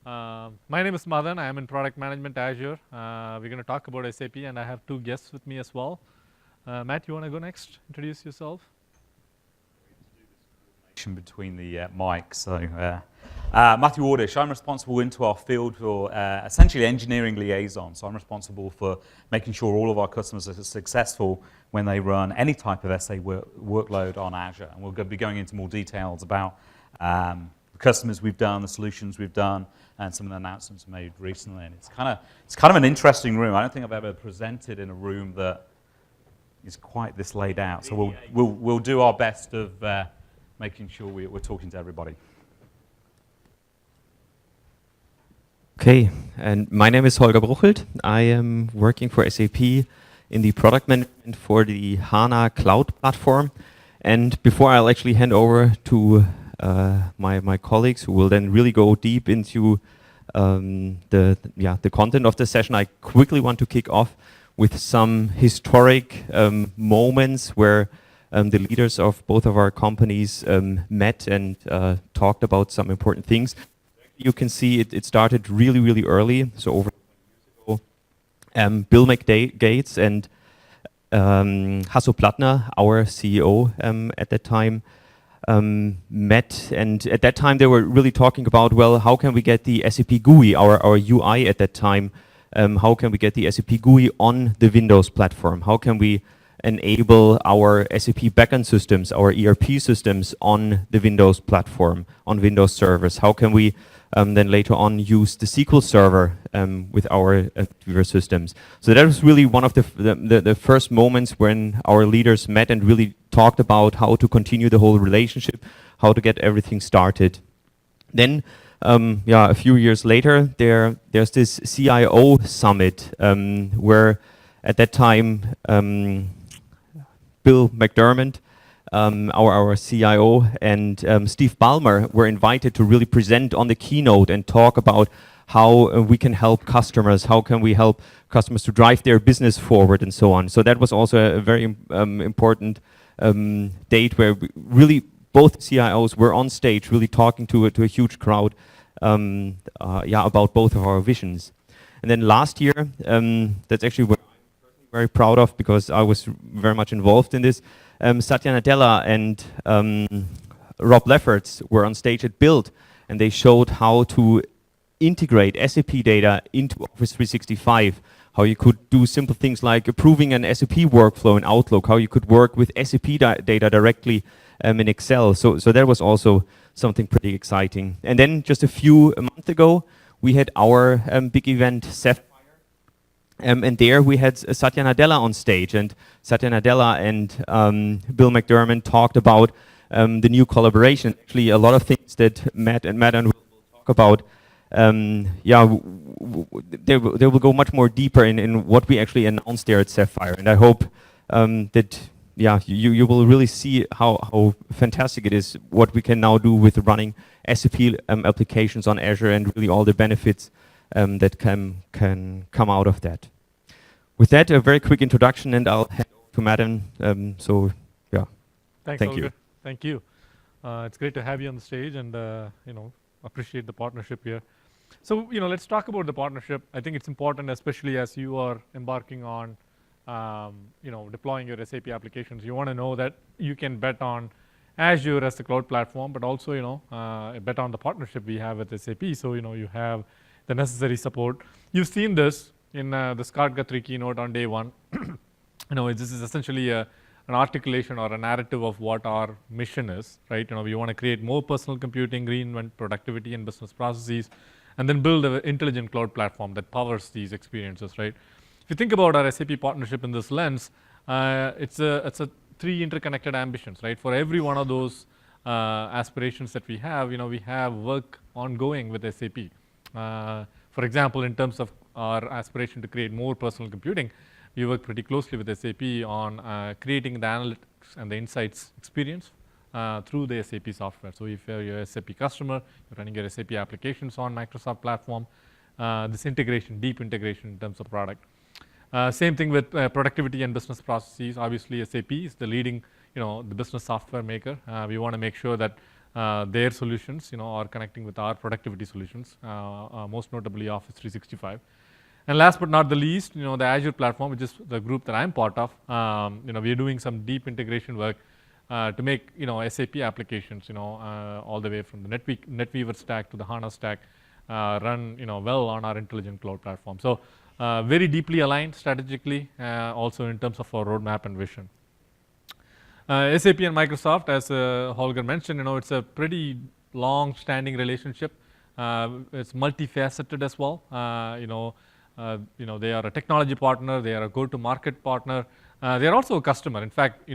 My name is Madan. I am in Product Management Azure. We're going to talk about SAP, and I have two guests with me as well. Matt, you want to go next? Introduce yourself. Between the mics. So, Matthew Ordish, I'm responsible into our field for essentially engineering liaison. So I'm responsible for making sure all of our customers are successful when they run any type of SA workload on Azure. And we'll be going into more details about the customers we've done, the solutions we've done, and some of the announcements made recently. And it's kind of an interesting room. I don't think I've ever presented in a room that is quite this laid out. So we'll do our best of making sure we're talking to everybody. Okay, and my name is Holger Bruchelt. I am working for SAP in the product management for the HANA cloud platform. And before I'll actually hand over to my colleagues who will then really go deep into the content of the session, I quickly want to kick off with some historic moments where the leaders of both of our companies met and talked about some important things. You can see it started really, really early, so over 20 years ago. Bill McGates and Hasso Plattner, our CEO at that time, met, and at that time they were really talking about, well, how can we get the SAP GUI, our UI at that time, how can we get the SAP GUI on the Windows platform? How can we enable our SAP backend systems, our ERP systems on the Windows platform, on Windows servers? How can we then later on use the SQL Server with our systems? So that was really one of the first moments when our leaders met and really talked about how to continue the whole relationship, how to get everything started. Then, a few years later, there's this CIO summit where at that time Bill McDermott, our CIO, and Steve Ballmer were invited to really present on the keynote and talk about how we can help customers, how can we help customers to drive their business forward and so on. So that was also a very important date where really both CIOs were on stage really talking to a huge crowd about both of our visions. And then last year, that's actually what very proud of because I was very much involved in this. Satya Nadella and Rob Lefferts were on stage at Build, and they showed how to integrate SAP data into Office 365, how you could do simple things like approving an SAP workflow in Outlook, how you could work with SAP data directly in Excel. So that was also something pretty exciting. And then just a month ago, we had our big event, Sapphire. And there we had Satya Nadella on stage, and Satya Nadella and Bill McDermott talked about the new collaboration. Actually, a lot of things that Matt and will talk about. They will go much more deeper in what we actually announced there at Sapphire, and I hope that you will really see how fantastic it is what we can now do with running SAP applications on Azure and really all the benefits that can come out of that. With that, a very quick introduction, and I'll hand over to Madam. Thanks, thank Holger. you. Thank you. It's great to have you on the stage, and appreciate the partnership here. So let's talk about the partnership. I think it's important, especially as you are embarking on deploying your SAP applications. You want to know that you can bet on Azure as the cloud platform, but also bet on the partnership we have with SAP. So you have the necessary support. You've seen this in the Scott Guthrie keynote on day one. This is essentially an articulation or a narrative of what our mission is, right? We want to create more personal computing, reinvent productivity and business processes, and then build an intelligent cloud platform that powers these experiences, right? If you think about our SAP partnership in this lens, it's a three interconnected ambitions, right? For every one of those aspirations that we have work ongoing with SAP. For example, in terms of our aspiration to create more personal computing, we work pretty closely with SAP on creating the analytics and the insights experience through the SAP software. So if you're a SAP customer, you're running your SAP applications on Microsoft platform, this integration, deep integration in terms of product. Same thing with productivity and business processes. Obviously, SAP is the leading, the business software maker. We want to make sure that their solutions, or connecting with our productivity solutions, most notably Office 365. And last but not the least, the Azure platform, which is the group that I'm part of. We are doing some deep integration work to make SAP applications, all the way from the NetWeaver stack to the HANA stack, run well on our intelligent cloud platform. So very deeply aligned strategically, also in terms of our roadmap and vision. SAP and Microsoft, as Holger mentioned, it's a pretty long-standing relationship. It's multifaceted as well. They are a technology partner. They are a go-to-market partner. They are also a customer. In fact,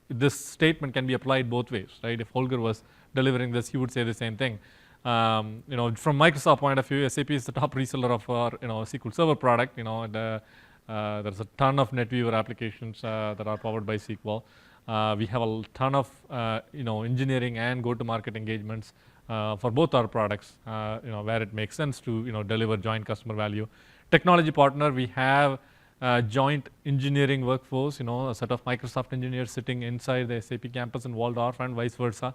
this statement can be applied both ways, right? If Holger was delivering this, he would say the same thing. From Microsoft point of view, SAP is the top reseller of our SQL Server product. There's a ton of NetWeaver applications that are powered by SQL. We have a ton of engineering and go-to-market engagements for both our products, where it makes sense to deliver joint customer value. Technology partner, we have joint engineering workforce, a set of Microsoft engineers sitting inside the SAP campus in Waldorf and vice versa.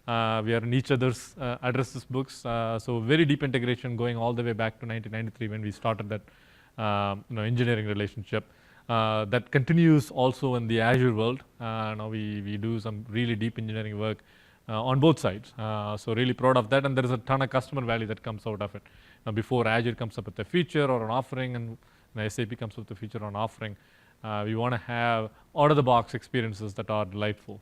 We are in each other's addresses books. So very deep integration going all the way back to 1993 when we started that engineering relationship. That continues also in the Azure world. Now we do some really deep engineering work on both sides. So really proud of that, and there is a ton of customer value that comes out of it. Now before Azure comes up with a feature or an offering, and SAP comes up with a feature or an offering, we want to have out-of-the-box experiences that are delightful.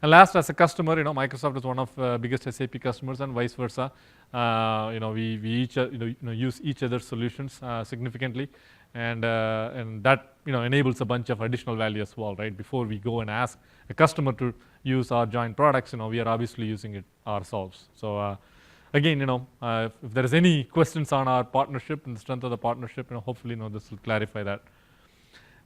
And last, as a customer, Microsoft is one of the biggest SAP customers, and vice versa. We each use each other's solutions significantly, and that enables a bunch of additional value as well, right? Before we go and ask a customer to use our joint products, we are obviously using it ourselves. So again, if there is any questions on our partnership and the strength of the partnership, hopefully, this will clarify that.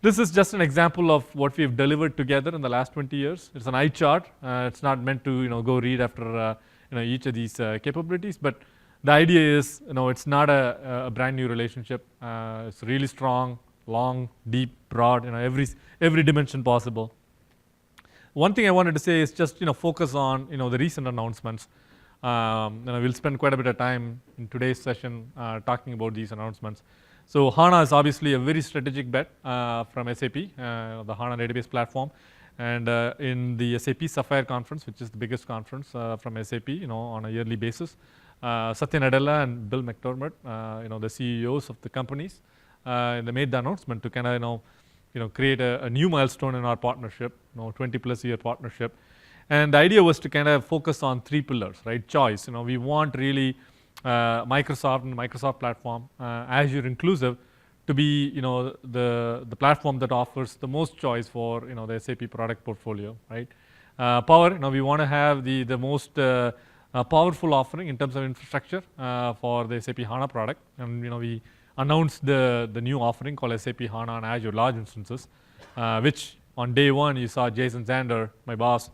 This is just an example of what we've delivered together in the last 20 years. It's an eye chart. It's not meant to go read after each of these capabilities, but the idea is it's not a brand new relationship. It's really strong, long, deep, broad, every dimension possible. One thing I wanted to say is just focus on the recent announcements. We'll spend quite a bit of time in today's session talking about these announcements. So HANA is obviously a very strategic bet from SAP, the HANA database platform. And in the SAP Sapphire conference, which is the biggest conference from SAP, on a yearly basis, Satya Nadella and Bill McDermott, the CEOs of the companies, they made the announcement to kind of create a new milestone in our partnership, 20+ year partnership. And the idea was to kind of focus on 3 pillars, right? Choice. We want really Microsoft and Microsoft platform, Azure inclusive, to be the platform that offers the most choice for the SAP product portfolio, right? Power. We want to have the most powerful offering in terms of infrastructure for the SAP HANA product, and we announced the new offering called SAP HANA on Azure Large Instances, which on day one you saw Jason Zander, my boss,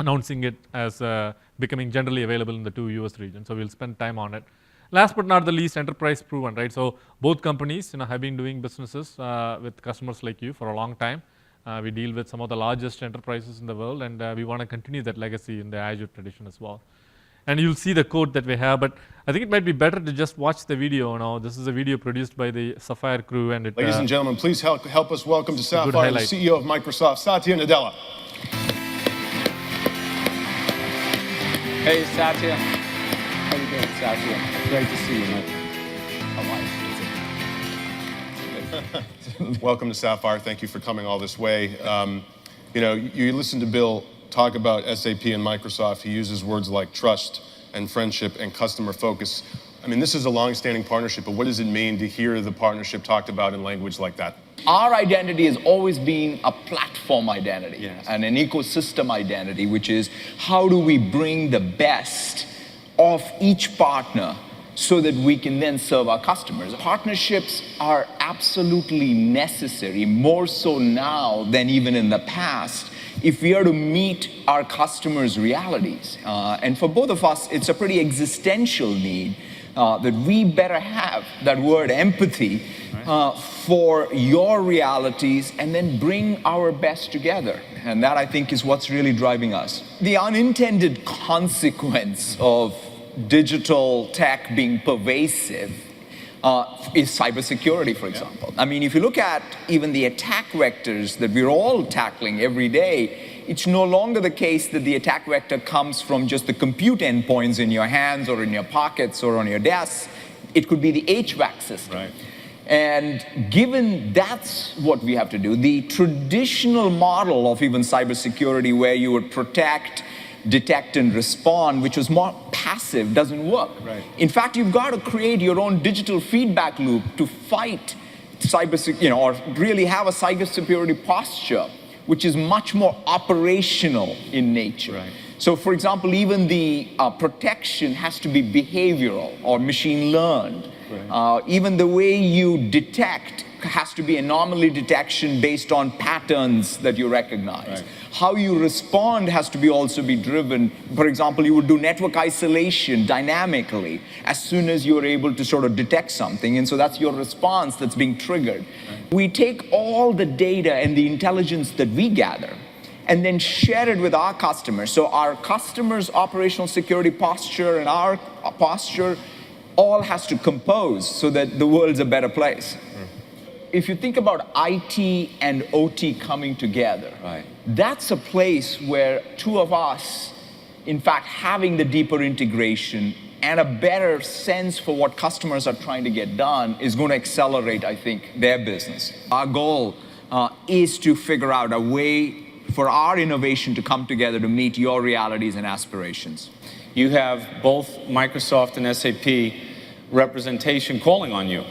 announcing it as becoming generally available in the 2 US regions. So we'll spend time on it. Last but not the least, enterprise proven, right? So both companies have been doing businesses with customers like you for a long time. We deal with some of the largest enterprises in the world, and we want to continue that legacy in the Azure tradition as well. And you'll see the code that we have, but I think it might be better to just watch the video now. This is a video produced by the Sapphire crew, and it. Ladies and gentlemen, please help us welcome to Sapphire the CEO of Microsoft, Satya Nadella. Hey, Satya. How you doing, Satya? Great to see you, man. How are you? Welcome to Sapphire. Thank you for coming all this way. You listen to Bill talk about SAP and Microsoft. He uses words like trust and friendship and customer focus. I mean, this is a long-standing partnership, but what does it mean to hear the partnership talked about in language like that? Our identity has always been a platform identity, and an ecosystem identity, which is how do we bring the best of each partner so that we can then serve our customers. Partnerships are absolutely necessary, more so now than even in the past, if we are to meet our customers' realities. And for both of us, it's a pretty existential need that we better have that word empathy for your realities and then bring our best together. And that, I think, is what's really driving us. The unintended consequence of digital tech being pervasive is cybersecurity, for example. I mean, if you look at even the attack vectors that we're all tackling every day, it's no longer the case that the attack vector comes from just the compute endpoints in your hands or in your pockets or on your desk. It could be the HVAC system. Right. And given that's what we have to do, the traditional model of even cybersecurity where you would protect, detect, and respond, which was more passive, doesn't work. Right. In fact, you've got to create your own digital feedback loop to fight cybersecurity, or really have a cybersecurity posture, which is much more operational in nature. Right. So, for example, even the protection has to be behavioral or machine learned. Right. Even the way you detect has to be anomaly detection based on patterns that you recognize. Right. How you respond has to be also be driven. For example, you would do network isolation dynamically as soon as you're able to sort of detect something, and so that's your response that's being triggered. Right. We take all the data and the intelligence that we gather and then share it with our customers. So our customers' operational security posture and our posture all has to compose so that the world's a better place. If you think about IT and OT coming together, right, that's a place where two of us, in fact, having the deeper integration and a better sense for what customers are trying to get done is going to accelerate, I think, their business. Our goal is to figure out a way for our innovation to come together to meet your realities and aspirations. You have both Microsoft and SAP representation calling on you.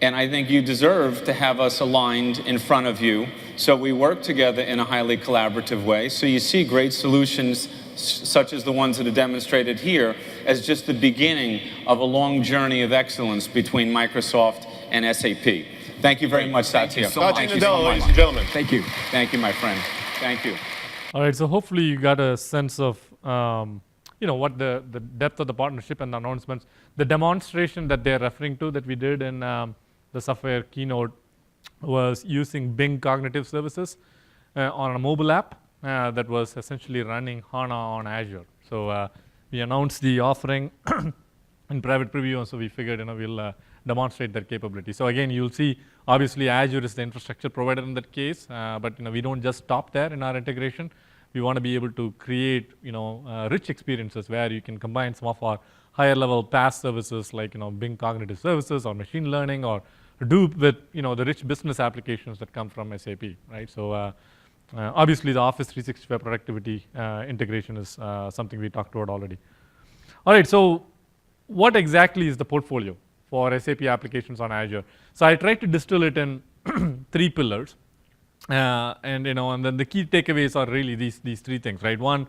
And I think you deserve to have us aligned in front of you so we work together in a highly collaborative way. So you see great solutions such as the ones that are demonstrated here as just the beginning of a long journey of excellence between Microsoft and SAP. Thank you very much, Satya. Satya Nadella, ladies and gentlemen. Thank you. Thank you, my friend. Thank you. All right, so hopefully you got a sense of what the depth of the partnership and the announcements. The demonstration that they're referring to that we did in the Sapphire keynote was using Bing Cognitive Services on a mobile app that was essentially running HANA on Azure. So we announced the offering in private preview, and so we figured we'll demonstrate that capability. So again, you'll see obviously Azure is the infrastructure provider in that case, but we don't just stop there in our integration. We want to be able to create rich experiences where you can combine some of our higher level PaaS services like Bing Cognitive Services or machine learning, or do with the rich business applications that come from SAP, right? So obviously the Office 365 productivity integration is something we talked about already. All right, so what exactly is the portfolio for SAP applications on Azure? So I tried to distill it in 3 pillars. And then the key takeaways are really these 3 things, right? One,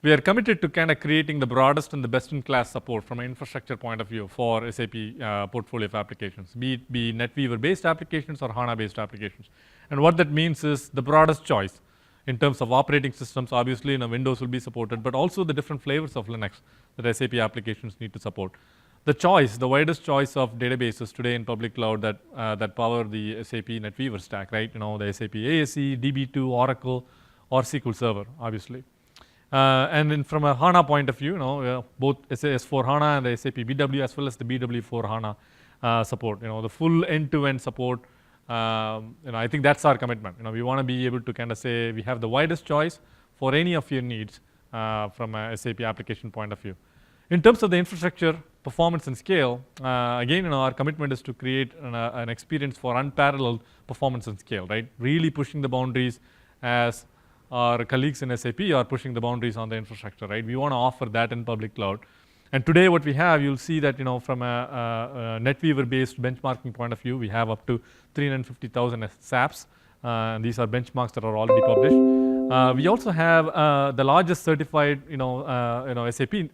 we are committed to kind of creating the broadest and the best-in-class support from an infrastructure point of view for SAP portfolio of applications, be it NetWeaver-based applications or HANA-based applications. And what that means is the broadest choice in terms of operating systems. Obviously, Windows will be supported, but also the different flavors of Linux that SAP applications need to support. The widest choice of databases today in public cloud that power the SAP NetWeaver stack, right? The SAP ASE, DB2, Oracle, or SQL Server, obviously. And then from a HANA point of view, both S4 HANA and the SAP BW as well as the BW4 HANA support, the full end-to-end support. I think that's our commitment. We want to be able to kind of say we have the widest choice for any of your needs from a SAP application point of view. In terms of the infrastructure, performance, and scale, again, our commitment is to create an experience for unparalleled performance and scale, right? Really pushing the boundaries as our colleagues in SAP are pushing the boundaries on the infrastructure, right? We want to offer that in public cloud. And today what we have, you'll see that, from a NetWeaver-based benchmarking point of view, we have up to 350,000 SAPs. And these are benchmarks that are already published. We also have the largest certified, SAP,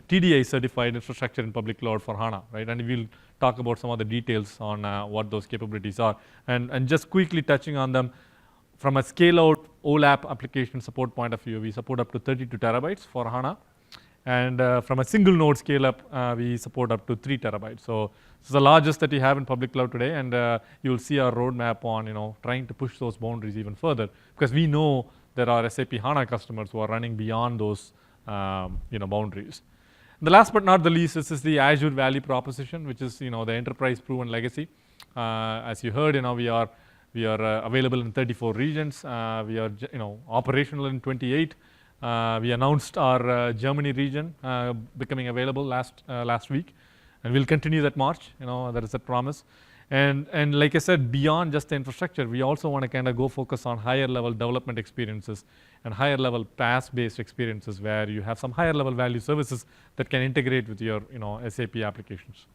TDI certified infrastructure in public cloud for HANA, right? And we'll talk about some of the details on what those capabilities are. And just quickly touching on them, from a scale-out OLAP application support point of view, we support up to 32 terabytes for HANA. And from a single node scale up, we support up to 3 terabytes. So this is the largest that we have in public cloud today, and you'll see our roadmap on trying to push those boundaries even further, because we know there are SAP HANA customers who are running beyond those boundaries. The last but not the least, this is the Azure value proposition, which is the enterprise proven legacy. As you heard, we are available in 34 regions. We are operational in 28. We announced our Germany region becoming available last week, and we'll continue that march. That is a promise. And like I said, beyond just the infrastructure, we also want to kind of go focus on higher level development experiences and higher level PaaS-based experiences where you have some higher level value services that can integrate with your SAP applications.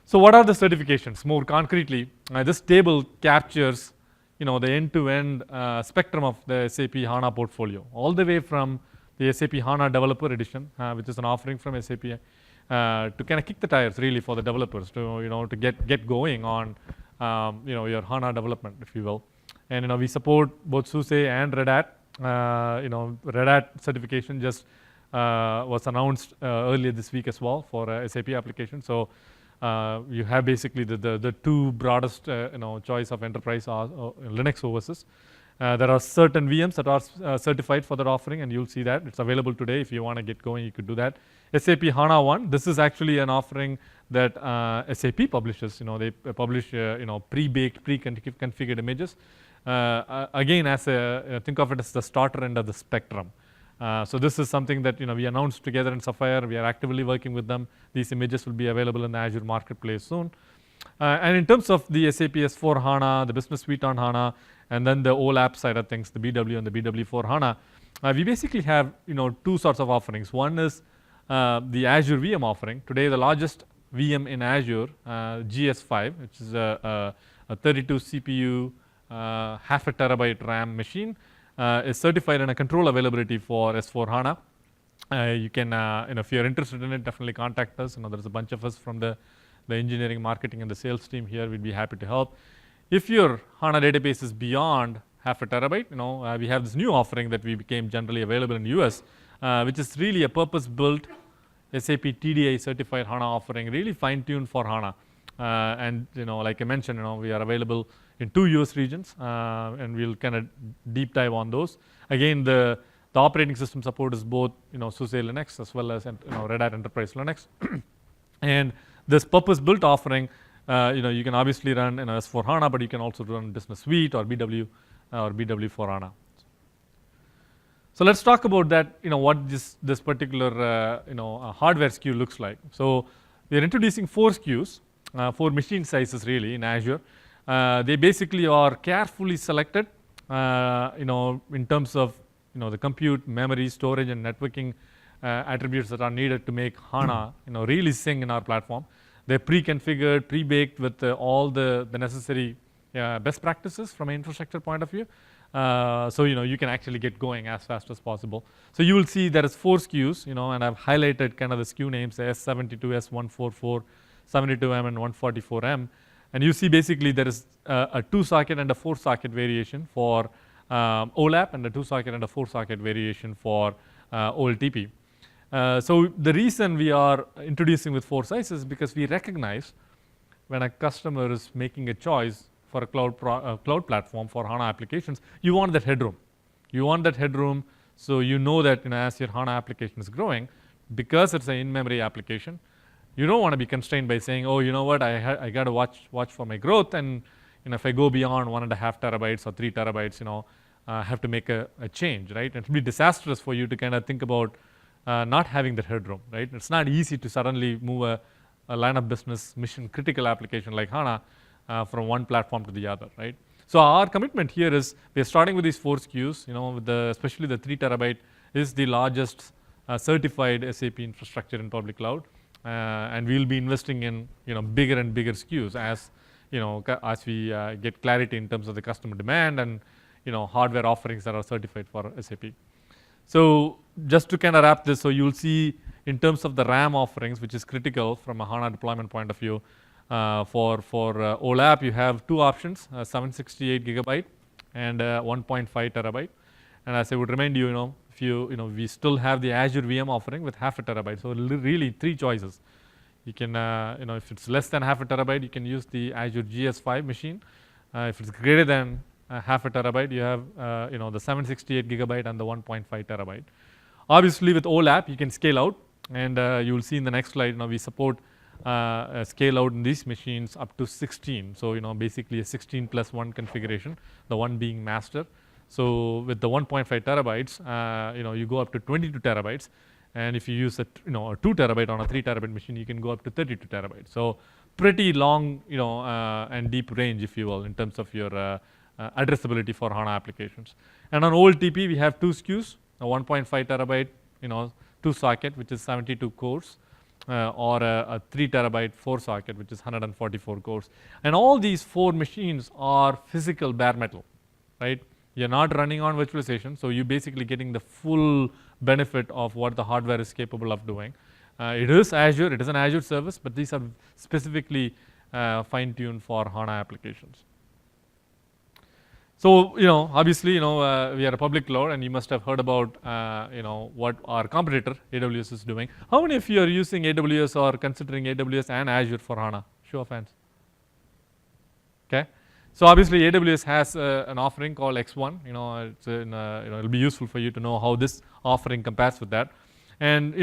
So what are the certifications? More concretely, this table captures the end-to-end spectrum of the SAP HANA portfolio, all the way from the SAP HANA Developer Edition, which is an offering from SAP, to kind of kick the tires really for the developers to get going on your HANA development, if you will. And we support both SUSE and Red Hat. Red Hat certification just was announced earlier this week as well for SAP application. So you have basically the two broadest choice of enterprise Linux OSs. There are certain VMs that are certified for that offering, and you'll see that. It's available today. If you want to get going, you could do that. SAP HANA 1, this is actually an offering that SAP publishes. They publish pre-baked, pre-configured images. Again, think of it as the starter end of the spectrum. So this is something that we announced together in Sapphire. We are actively working with them. These images will be available in the Azure Marketplace soon. And in terms of the SAP S4 HANA, the Business Suite on HANA, and then the OLAP side of things, the BW and the BW4 HANA, we basically have two sorts of offerings. One is the Azure VM offering. Today, the largest VM in Azure, GS5, which is a 32 CPU, half a terabyte RAM machine, is certified in a control availability for S4 HANA. You can, if you're interested in it, definitely contact us. There's a bunch of us from the engineering, marketing, and the sales team here. We'd be happy to help. If your HANA database is beyond half a terabyte, we have this new offering that we became generally available in US, which is really a purpose-built SAP TDI certified HANA offering, really fine-tuned for HANA. And like I mentioned, we are available in 2 US regions, and we'll kind of deep dive on those. Again, the operating system support is both SUSE Linux as well as Red Hat Enterprise Linux. And this purpose-built offering, you can obviously run S4 HANA, but you can also run Business Suite or BW or BW4 HANA. So let's talk about that. What this particular hardware SKU looks like. So we are introducing 4 SKUs, 4 machine sizes really in Azure. They basically are carefully selected, in terms of the compute, memory, storage, and networking attributes that are needed to make HANA really sing in our platform. They're pre-configured, pre-baked with all the necessary best practices from an infrastructure point of view. So you can actually get going as fast as possible. So you will see there is 4 SKUs, and I've highlighted kind of the SKU names: S72, S144, 72M, and 144M. And you see basically there is a 2-socket and a 4-socket variation for OLAP, and a 2-socket and a 4-socket variation for OLTP. So the reason we are introducing with 4 sizes is because we recognize when a customer is making a choice for a cloud platform for HANA applications, you want that headroom. You want that headroom so that as your HANA application is growing, because it's an in-memory application, you don't want to be constrained by saying, oh, you know what, I got to watch for my growth, and if I go beyond 1.5 terabytes or 3 terabytes, I have to make a change, right? It will be disastrous for you to kind of think about not having that headroom, right? It's not easy to suddenly move a line of business mission critical application like HANA from one platform to the other, right? So our commitment here is we're starting with these 4 SKUs, with especially the 3 terabyte is the largest certified SAP infrastructure in public cloud. And we'll be investing in bigger and bigger SKUs as we get clarity in terms of the customer demand and hardware offerings that are certified for SAP. So just to kind of wrap this, so you'll see in terms of the RAM offerings, which is critical from a HANA deployment point of view, for OLAP you have 2 options: 768 gigabyte and 1.5 terabyte. And as I would remind you, if if we still have the Azure VM offering with half a terabyte. So really 3 choices. You can, if it's less than half a terabyte, you can use the Azure GS5 machine. If it's greater than half a terabyte, you have, the 768 gigabyte and the 1.5 terabyte. Obviously, with OLAP, you can scale out, and you will see in the next slide, we support scale out in these machines up to 16. So, basically a 16 plus 1 configuration, the 1 being master. So, with the 1.5 terabytes, you go up to 22 terabytes. And if you use a 2 terabyte on a 3 terabyte machine, you can go up to 32 terabytes. So, pretty long, and deep range, if you will, in terms of your addressability for HANA applications. And on OLTP, we have 2 SKUs, a 1.5 terabyte, 2 socket, which is 72 cores, or a 3 terabyte 4 socket, which is 144 cores. And all these 4 machines are physical bare metal, right? You're not running on virtualization, so you're basically getting the full benefit of what the hardware is capable of doing. It is Azure, it is an Azure service, but these are specifically fine-tuned for HANA applications. So, obviously, we are a public cloud, and you must have heard about, what our competitor, AWS, is doing. How many of you are using AWS or considering AWS and Azure for HANA? Show of hands. Okay. So, obviously, AWS has an offering called X1. It'll be useful for you to know how this offering compares with that. And,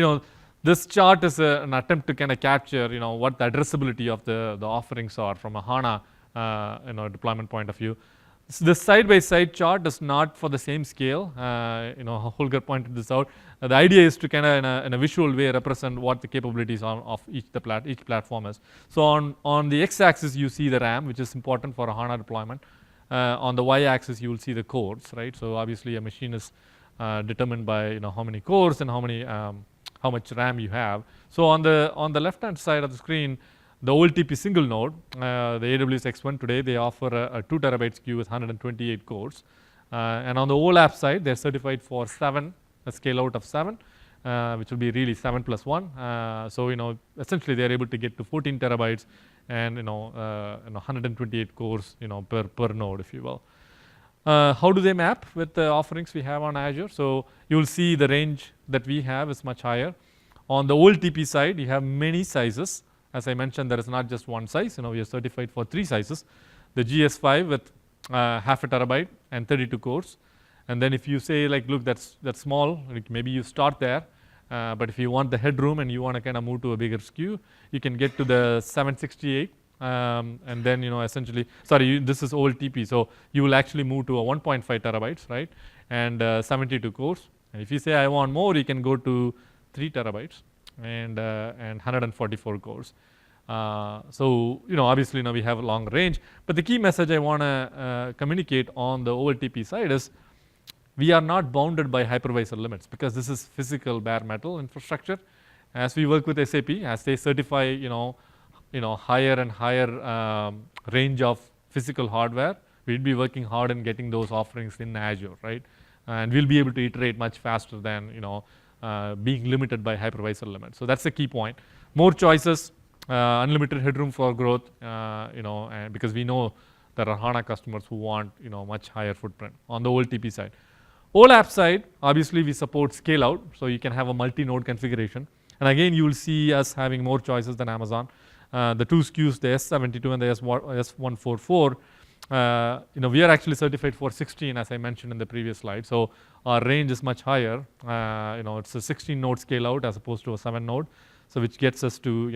this chart is an attempt to kind of capture, what the addressability of the offerings are from a HANA, deployment point of view. So this side-by-side chart is not for the same scale. Holger pointed this out. The idea is to kind of, in a visual way, represent what the capabilities of each platform is. So on the x-axis, you see the RAM, which is important for a HANA deployment. On the y-axis, you will see the cores, right? So obviously, a machine is determined by how many cores and how much RAM you have. So on the left-hand side of the screen, the OLTP single node, the AWS X1 today, they offer a 2 terabyte SKU with 128 cores. And on the OLAP side, they're certified for 7, a scale out of 7, which will be really 7 plus 1. So, essentially they're able to get to 14 terabytes and, 128 cores, per node, if you will. How do they map with the offerings we have on Azure? So, you'll see the range that we have is much higher. On the OLTP side, you have many sizes. As I mentioned, there is not just one size. We are certified for 3 sizes. The GS5 with half a terabyte and 32 cores. And then if you say, like, look, that's small, like maybe you start there. But if you want the headroom and you want to kind of move to a bigger SKU, you can get to the 768. And then, essentially, this is OLTP. So you will actually move to a 1.5 terabytes, right? And 72 cores. And if you say I want more, you can go to 3 terabytes. And 144 cores. So, obviously, we have a long range. But the key message I want to communicate on the OLTP side is we are not bounded by hypervisor limits because this is physical bare metal infrastructure. As we work with SAP, as they certify, higher and higher range of physical hardware, we'll be working hard in getting those offerings in Azure, right? And we'll be able to iterate much faster than, being limited by hypervisor limits. So that's the key point. More choices, unlimited headroom for growth, and because we know there are HANA customers who want, much higher footprint on the OLTP side. OLAP side, obviously we support scale out, so you can have a multi-node configuration. And again, you will see us having more choices than Amazon. The 2 SKUs, the S72 and the S144, we are actually certified for 16, as I mentioned in the previous slide. So our range is much higher. It's a 16 node scale out as opposed to a 7 node. So which gets us to,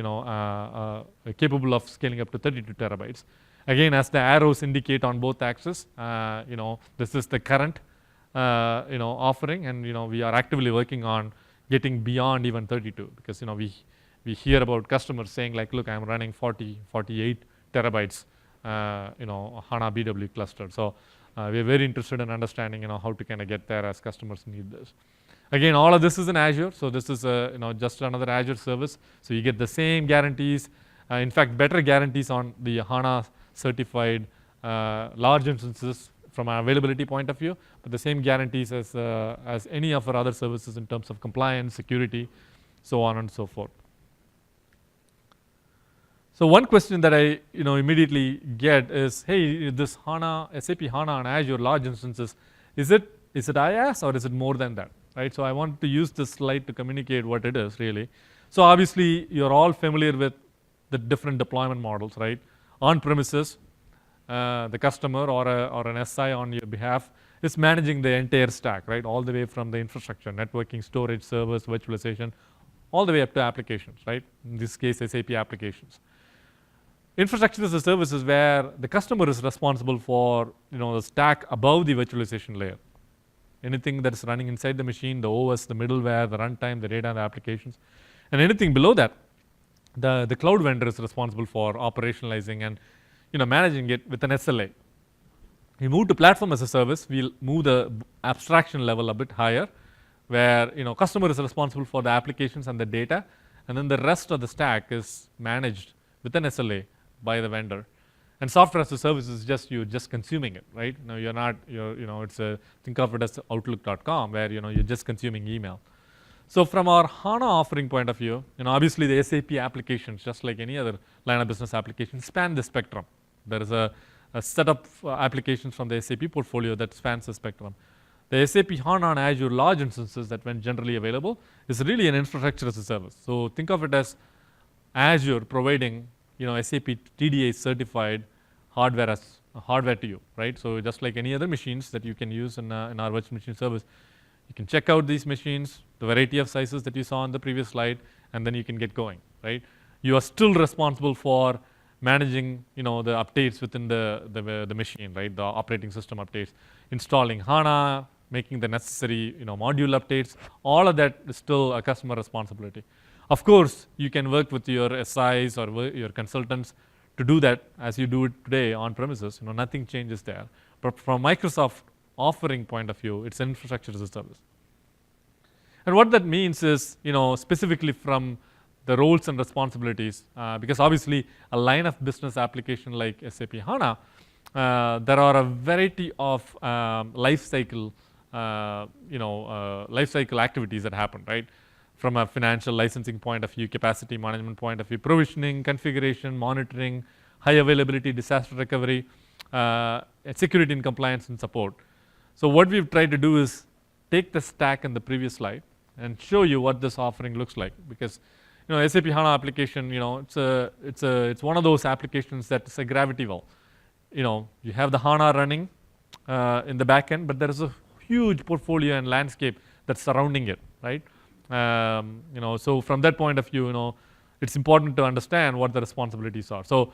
capable of scaling up to 32 terabytes. Again, as the arrows indicate on both axes, this is the current, offering, and, we are actively working on getting beyond even 32 because, we hear about customers saying like, look, I'm running 48 terabytes, HANA BW cluster. So we're very interested in understanding, how to kind of get there as customers need this. Again, all of this is in Azure. So this is, just another Azure service. So you get the same guarantees, in fact, better guarantees on the HANA certified large instances from an availability point of view, but the same guarantees as any of our other services in terms of compliance, security, so on and so forth. So one question that I immediately get is, hey, this HANA, SAP HANA and Azure large instances, is it IaaS or is it more than that? right? So I want to use this slide to communicate what it is really. So obviously, you're all familiar with the different deployment models, right? On premises, the customer or an SI on your behalf is managing the entire stack, right? All the way from the infrastructure, networking, storage, servers, virtualization, all the way up to applications, right? In this case, SAP applications. Infrastructure as a service is where the customer is responsible for, the stack above the virtualization layer. Anything that is running inside the machine, the OS, the middleware, the runtime, the data, the applications. And anything below that, the cloud vendor is responsible for operationalizing and managing it with an SLA. We move to platform as a service, we'll move the abstraction level a bit higher, where customer is responsible for the applications and the data, and then the rest of the stack is managed with an SLA by the vendor. And software as a service is you're just consuming it, right? You're not, think of it as Outlook.com, where you're just consuming email. So from our HANA offering point of view, obviously the SAP applications, just like any other line of business application, span the spectrum. There is a set of applications from the SAP portfolio that spans the spectrum. The SAP HANA on Azure large instances that when generally available is really an infrastructure as a service. So think of it as Azure providing SAP TDA certified hardware to you, right? So just like any other machines that you can use in our virtual machine service, you can check out these machines, the variety of sizes that you saw on the previous slide, and then you can get going, right? You are still responsible for managing, the updates within the machine, right? The operating system updates, installing HANA, making the necessary, module updates. All of that is still a customer responsibility. Of course, you can work with your SIs or your consultants to do that as you do it today on premises. Nothing changes there. But from Microsoft offering point of view, it's infrastructure as a service. And what that means is, specifically from the roles and responsibilities, because obviously a line of business application like SAP HANA, there are a variety of life cycle activities that happen, right? From a financial licensing point of view, capacity management point of view, provisioning, configuration, monitoring, high availability, disaster recovery, security and compliance and support. So what we've tried to do is take the stack in the previous slide and show you what this offering looks like, because SAP HANA application, it's one of those applications that's a gravity well. You have the HANA running in the back end, but there is a huge portfolio and landscape that's surrounding it, right? So from that point of view, it's important to understand what the responsibilities are. So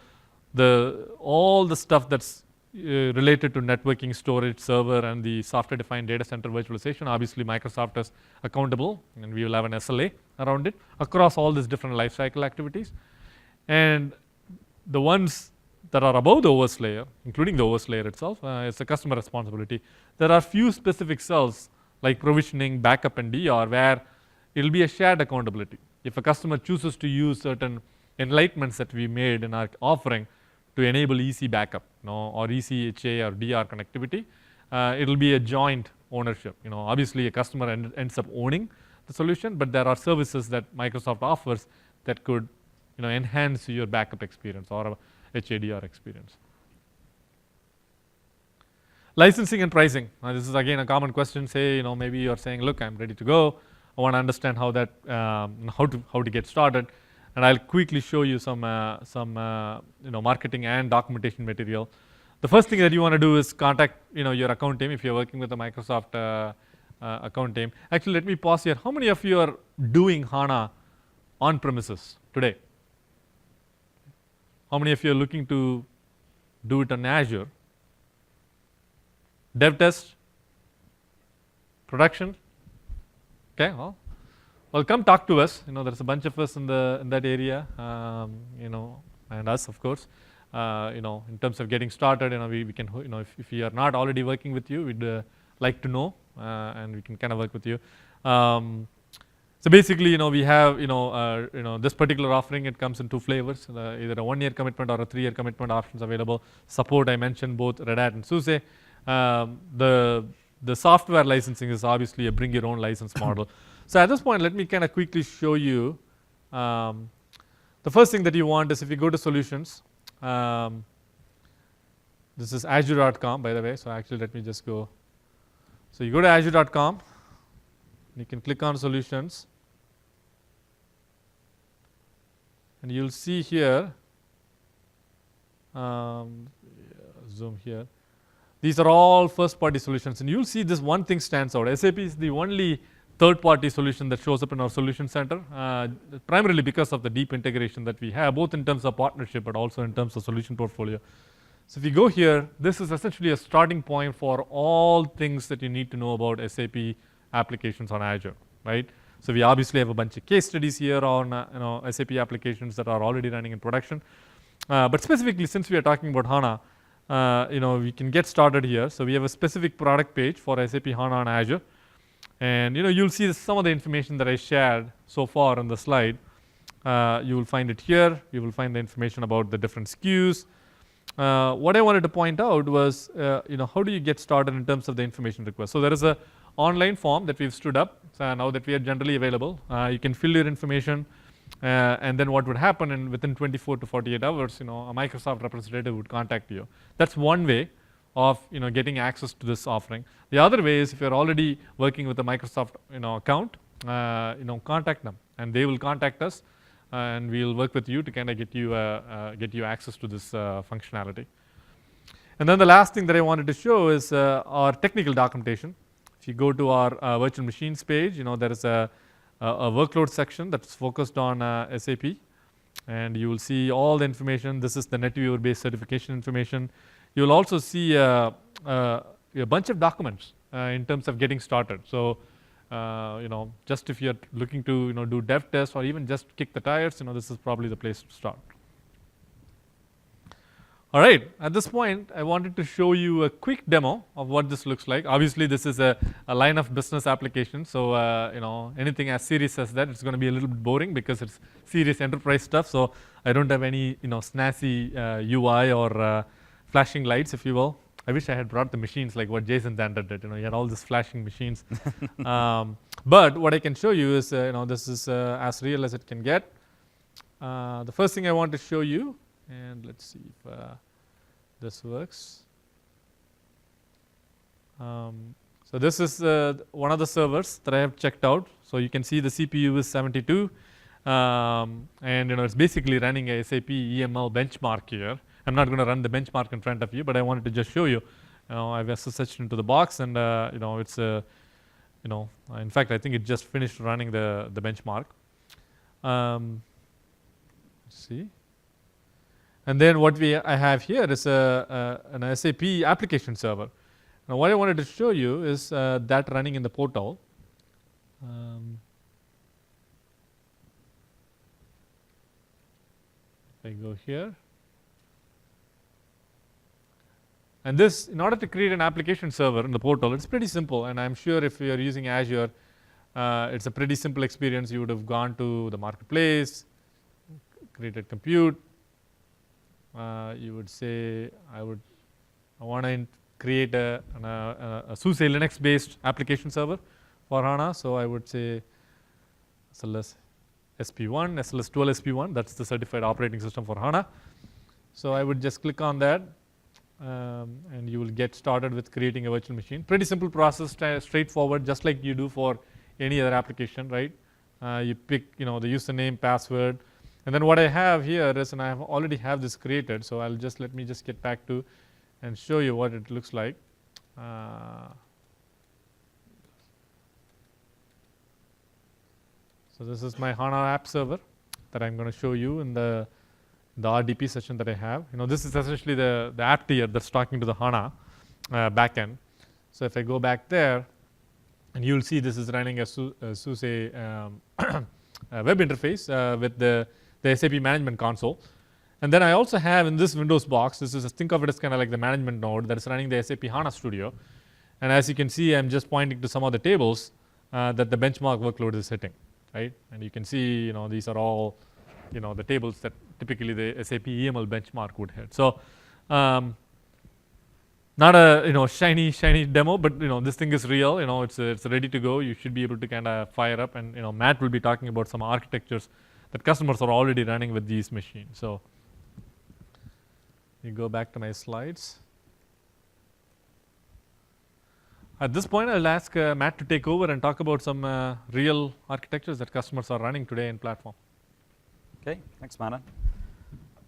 all the stuff that's related to networking, storage, server, and the software-defined data center virtualization, obviously Microsoft is accountable, and we will have an SLA around it across all these different lifecycle activities. And the ones that are above the OS layer, including the OS layer itself, it's a customer responsibility. There are few specific cells like provisioning, backup, and DR where it'll be a shared accountability. If a customer chooses to use certain enlightenments that we made in our offering to enable easy backup, or easy HA or DR connectivity, it'll be a joint ownership. Obviously a customer ends up owning the solution, but there are services that Microsoft offers that could, enhance your backup experience or HADR experience. Licensing and pricing. This is again a common question. Say, maybe you're saying, look, I'm ready to go. I want to understand how that, how to get started, and I'll quickly show you some marketing and documentation material. The first thing that you want to do is contact, your account team if you're working with the Microsoft account team. Actually, let me pause here. How many of you are doing HANA on premises today? How many of you are looking to do it on Azure? Dev test? Production? Okay, well, come talk to us. There's a bunch of us in that area, and us, of course. In terms of getting started, we can, if we are not already working with you, we'd like to know, and we can kind of work with you. So basically, we have, this particular offering. It comes in two flavors: either a 1-year commitment or a 3-year commitment options available. Support, I mentioned both Red Hat and SUSE. The software licensing is obviously a bring your own license model. So at this point, let me kind of quickly show you. The first thing that you want is if you go to solutions. This is azure.com, by the way. So actually, let me just go. So you go to azure.com. You can click on solutions, and you'll see here, zoom here. These are all first-party solutions, and you'll see this one thing stands out. SAP is the only third-party solution that shows up in our solution center, primarily because of the deep integration that we have, both in terms of partnership, but also in terms of solution portfolio. So if you go here, this is essentially a starting point for all things that you need to know about SAP applications on Azure, right? So we obviously have a bunch of case studies here on SAP applications that are already running in production. But specifically, since we are talking about HANA, we can get started here. So we have a specific product page for SAP HANA on Azure. And you'll see some of the information that I shared so far on the slide. You will find it here. You will find the information about the different SKUs. What I wanted to point out was, how do you get started in terms of the information request? So there is a online form that we've stood up now that we are generally available. You can fill your information, and then what would happen, and within 24 to 48 hours, a Microsoft representative would contact you. That's one way of getting access to this offering. The other way is if you're already working with a Microsoft account, contact them, and they will contact us. And we'll work with you to kind of get you access to this functionality. And then the last thing that I wanted to show is our technical documentation. If you go to our virtual machines page, there is a workload section that's focused on SAP, and you will see all the information. This is the NetWeaver-based certification information. You'll also see a bunch of documents in terms of getting started. So just if you're looking to do dev tests or even just kick the tires, this is probably the place to start. All right, at this point, I wanted to show you a quick demo of what this looks like. Obviously, this is a line of business application, so anything as serious as that, it's going to be a little bit boring because it's serious enterprise stuff. So I don't have any snazzy UI or flashing lights, if you will. I wish I had brought the machines like what Jason Zander did. You had all these flashing machines. But what I can show you is, this is as real as it can get. The first thing I want to show you, and let's see if this works. So this is one of the servers that I have checked out. So you can see the CPU is 72, and it's basically running a SAP EML benchmark here. I'm not going to run the benchmark in front of you, but I wanted to just show you. I've SSH'd into the box, and it's in fact, I think it just finished running the benchmark. Let's see. And then what I have here is an SAP application server. Now, what I wanted to show you is that running in the portal. If I go here. And this, in order to create an application server in the portal, it's pretty simple. And I'm sure if you're using Azure, it's a pretty simple experience. You would have gone to the marketplace, created compute. You would say, I want to create a SUSE Linux-based application server for HANA. So I would say SLS SP1, SLS 12 SP1. That's the certified operating system for HANA. So I would just click on that. And you will get started with creating a virtual machine. Pretty simple process, straightforward, just like you do for any other application, right? You pick, the username, password, and then what I have here is, and I already have this created, so let me just get back to and show you what it looks like. So this is my HANA app server that I'm going to show you in the RDP session that I have. This is essentially the app tier that's talking to the HANA backend. So if I go back there, and you'll see this is running a SUSE web interface with the SAP management console. And then I also have in this Windows box, think of it as kind of like the management node that is running the SAP HANA Studio. And as you can see, I'm just pointing to some of the tables that the benchmark workload is hitting, right? And you can see, these are all the tables that typically the SAP EML benchmark would hit. So not a shiny demo, but this thing is real. It's ready to go. You should be able to kind of fire up, and Matt will be talking about some architectures that customers are already running with these machines. So you go back to my slides. At this point, I'll ask Matt to take over and talk about some real architectures that customers are running today in platform. Okay, thanks, Manan.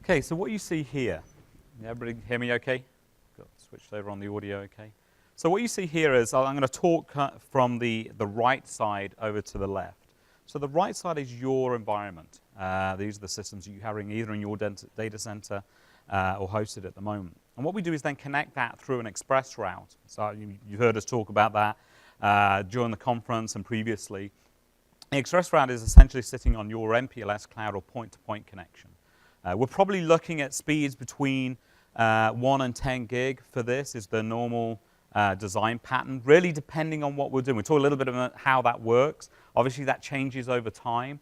Okay, so what you see here, everybody hear me okay? Got switched over on the audio okay. So what you see here is, I'm going to talk from the right side over to the left. So the right side is your environment. These are the systems you're having either in your data center or hosted at the moment. And what we do is then connect that through an express route. So you heard us talk about that during the conference and previously. The express route is essentially sitting on your MPLS cloud or point-to-point connection. We're probably looking at speeds between 1 and 10 gig for this is the normal design pattern, really depending on what we're doing. We'll talk a little bit about how that works. Obviously, that changes over time.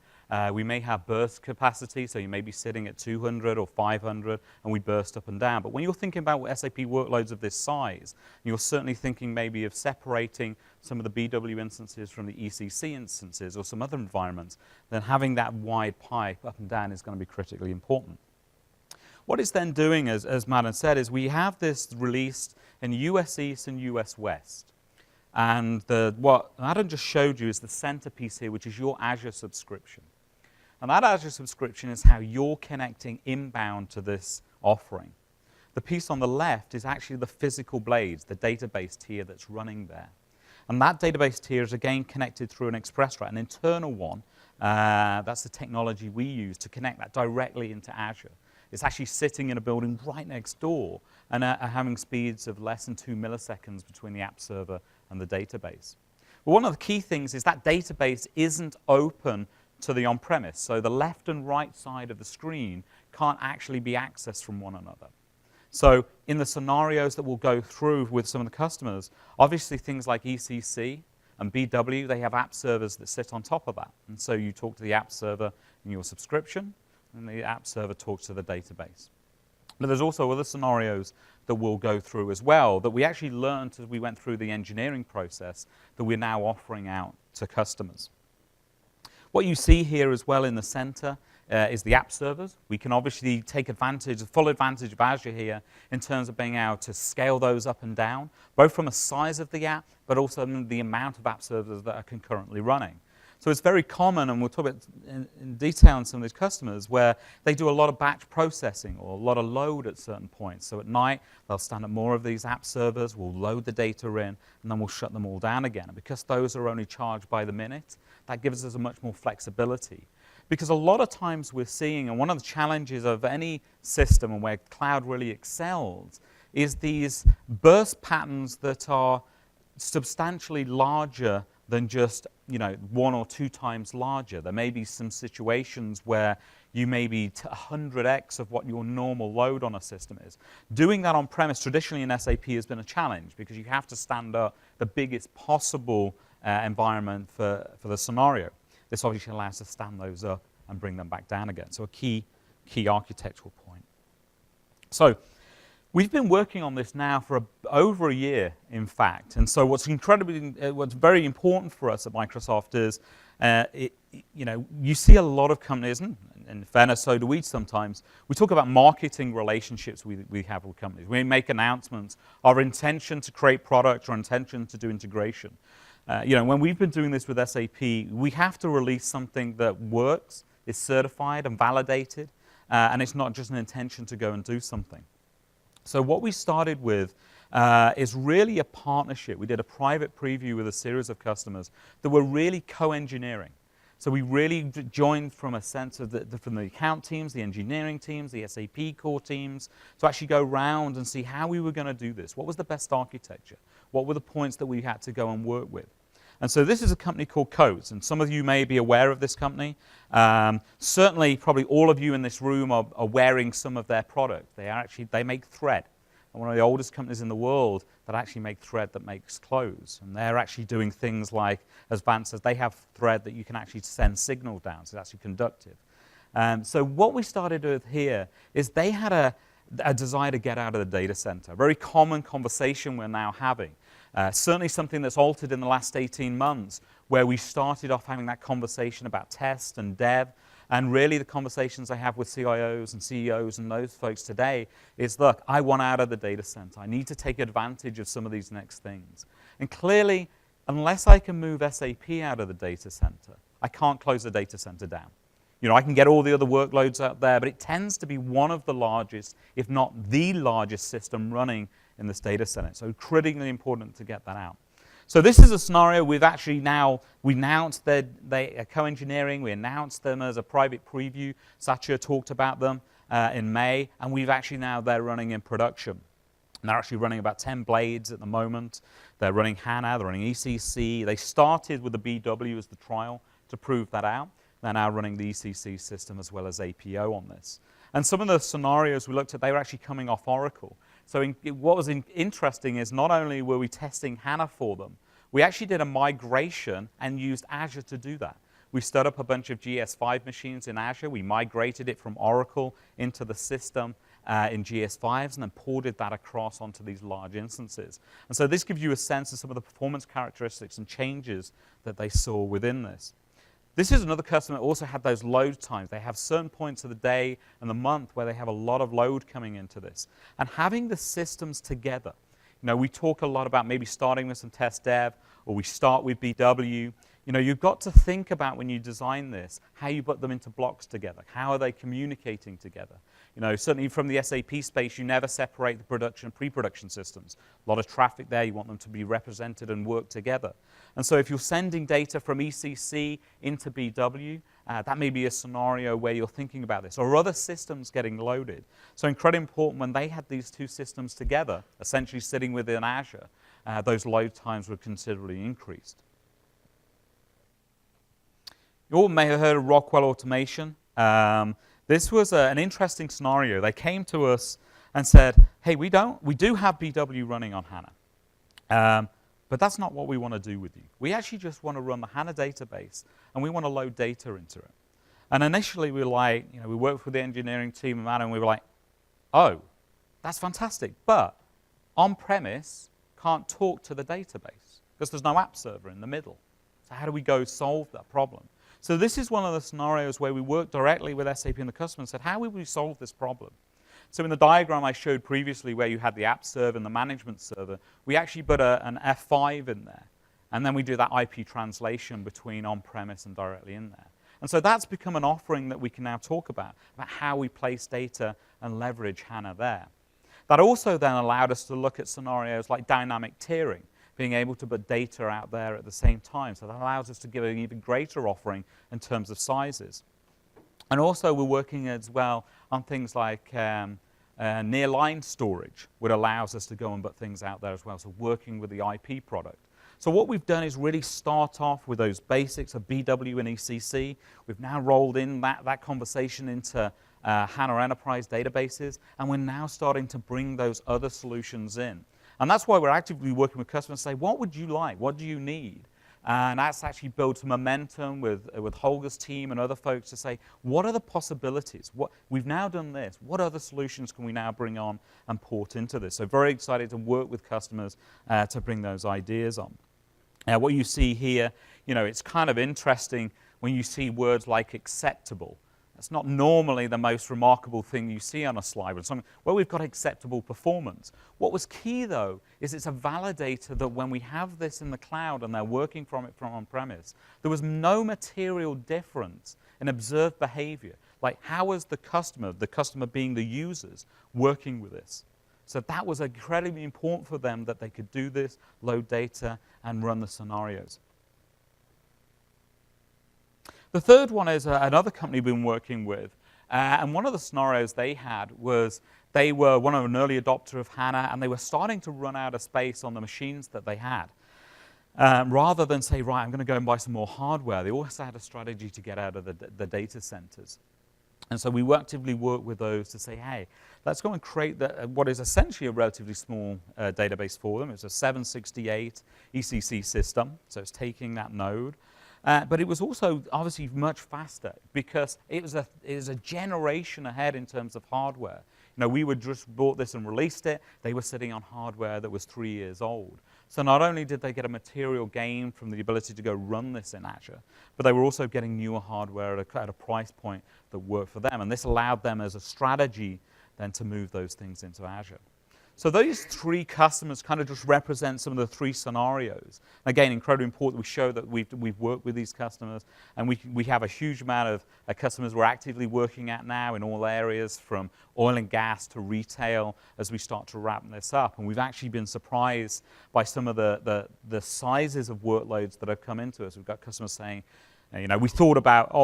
We may have burst capacity, so you may be sitting at 200 or 500, and we burst up and down. But when you're thinking about SAP workloads of this size, you're certainly thinking maybe of separating some of the BW instances from the ECC instances or some other environments, then having that wide pipe up and down is going to be critically important. What it's then doing, as Madan said, is we have this released in US East and US West. And what Adam just showed you is the centerpiece here, which is your Azure subscription. And that Azure subscription is how you're connecting inbound to this offering. The piece on the left is actually the physical blades, the database tier that's running there. And that database tier is again connected through an express route, an internal one. That's the technology we use to connect that directly into Azure. It's actually sitting in a building right next door and having speeds of less than 2 milliseconds between the app server and the database. But one of the key things is that database isn't open to the on-premise. So the left and right side of the screen can't actually be accessed from one another. So in the scenarios that we'll go through with some of the customers, obviously things like ECC and BW, they have app servers that sit on top of that. And so you talk to the app server in your subscription, and the app server talks to the database. But there's also other scenarios that we'll go through as well that we actually learned as we went through the engineering process that we're now offering out to customers. What you see here as well in the center is the app servers. We can obviously take advantage, full advantage of Azure here in terms of being able to scale those up and down, both from the size of the app, but also the amount of app servers that are concurrently running. So it's very common, and we'll talk about in detail on some of these customers, where they do a lot of batch processing or a lot of load at certain points. So at night, they'll stand up more of these app servers, we'll load the data in, and then we'll shut them all down again. And because those are only charged by the minute, that gives us a much more flexibility. Because a lot of times we're seeing, and one of the challenges of any system and where cloud really excels, is these burst patterns that are substantially larger than just 1 or 2 times larger. There may be some situations where you may be 100x of what your normal load on a system is. Doing that on premise traditionally in SAP has been a challenge because you have to stand up the biggest possible environment for the scenario. This obviously allows us to stand those up and bring them back down again. So a key architectural point. So we've been working on this now for over a year, in fact. And so what's very important for us at Microsoft is, you see a lot of companies, and in fairness, so do we sometimes, we talk about marketing relationships we have with companies. We make announcements, our intention to create products, our intention to do integration. When we've been doing this with SAP, we have to release something that works, is certified and validated, and it's not just an intention to go and do something. So what we started with is really a partnership. We did a private preview with a series of customers that were really co-engineering. So we really joined from a sense of from the account teams, the engineering teams, the SAP core teams, to actually go around and see how we were going to do this. What was the best architecture? What were the points that we had to go and work with? And so this is a company called Codes, and some of you may be aware of this company. Certainly, probably all of you in this room are wearing some of their product. They make thread. They're one of the oldest companies in the world that actually make thread that makes clothes. And they're actually doing things like, as advanced as they have thread that you can actually send signal down, so it's actually conductive. So what we started with here is they had a desire to get out of the data center. A very common conversation we're now having. Certainly something that's altered in the last 18 months, where we started off having that conversation about test and dev, and really the conversations I have with CIOs and CEOs and those folks today is, look, I want out of the data center. I need to take advantage of some of these next things. And clearly, unless I can move SAP out of the data center, I can't close the data center down. You know, I can get all the other workloads out there, but it tends to be one of the largest, if not the largest system running in this data center. So critically important to get that out. So this is a scenario we announced they are co-engineering, we announced them as a private preview. Satya talked about them in May, and we've actually now they're running in production. And they're actually running about 10 blades at the moment. They're running HANA, they're running ECC. They started with the BW as the trial to prove that out. They're now running the ECC system as well as APO on this. And some of the scenarios we looked at, they were actually coming off Oracle. So what was interesting is not only were we testing HANA for them, we actually did a migration and used Azure to do that. We stood up a bunch of GS5 machines in Azure. We migrated it from Oracle into the system in GS5s and then ported that across onto these large instances. And so this gives you a sense of some of the performance characteristics and changes that they saw within this. This is another customer that also had those load times. They have certain points of the day and the month where they have a lot of load coming into this. And having the systems together, you know, we talk a lot about maybe starting with some test dev, or we start with BW. You know, you've got to think about when you design this, how you put them into blocks together. How are they communicating together? You know, certainly from the SAP space, you never separate the production and pre-production systems. A lot of traffic there, you want them to be represented and work together. And so if you're sending data from ECC into BW, that may be a scenario where you're thinking about this, or other systems getting loaded. So incredibly important when they had these two systems together, essentially sitting within Azure, those load times were considerably increased. You all may have heard of Rockwell Automation. This was an interesting scenario. They came to us and said, hey, we do have BW running on HANA, but that's not what we want to do with you. We actually just want to run the HANA database, and we want to load data into it. And initially, we were like, you know, we worked with the engineering team, and we were like, oh, that's fantastic, but on-premise can't talk to the database because there's no app server in the middle. So how do we go solve that problem? So this is one of the scenarios where we worked directly with SAP and the customer and said, how would we solve this problem? So in the diagram I showed previously where you had the app server and the management server, we actually put an F5 in there. And then we do that IP translation between on-premise and directly in there. And so that's become an offering that we can now talk about how we place data and leverage HANA there. That also then allowed us to look at scenarios like dynamic tiering, being able to put data out there at the same time. So that allows us to give an even greater offering in terms of sizes. And also we're working as well on things like near-line storage, which allows us to go and put things out there as well, so working with the IP product. So what we've done is really start off with those basics of BW and ECC. We've now rolled in that conversation into HANA Enterprise databases, and we're now starting to bring those other solutions in. And that's why we're actively working with customers to say, what would you like? What do you need? And that's actually built some momentum with Holger's team and other folks to say, what are the possibilities? We've now done this. What other solutions can we now bring on and port into this? So very excited to work with customers to bring those ideas on. Now, what you see here, you know, it's kind of interesting when you see words like acceptable. That's not normally the most remarkable thing you see on a slide. Well, we've got acceptable performance. What was key, though, is it's a validator that when we have this in the cloud and they're working from it from on-premise, there was no material difference in observed behavior. Like, how was the customer being the users, working with this? So that was incredibly important for them that they could do this, load data, and run the scenarios. The third one is another company we've been working with. And one of the scenarios they had was they were one of an early adopter of HANA, and they were starting to run out of space on the machines that they had. Rather than say, right, I'm going to go and buy some more hardware, they also had a strategy to get out of the data centers. And so we actively work with those to say, hey, let's go and create what is essentially a relatively small database for them. It's a 768 ECC system, so it's taking that node. But it was also obviously much faster because it was a generation ahead in terms of hardware. You know, we would just bought this and released it. They were sitting on hardware that was 3 years old. So not only did they get a material gain from the ability to go run this in Azure, but they were also getting newer hardware at a price point that worked for them. And this allowed them as a strategy then to move those things into Azure. So those 3 customers kind of just represent some of the 3 scenarios. Again, incredibly important we show that we've worked with these customers, and we have a huge amount of customers we're actively working at now in all areas, from oil and gas to retail, as we start to wrap this up. And we've actually been surprised by some of the sizes of workloads that have come into us. We've got customers saying, you know, we thought about,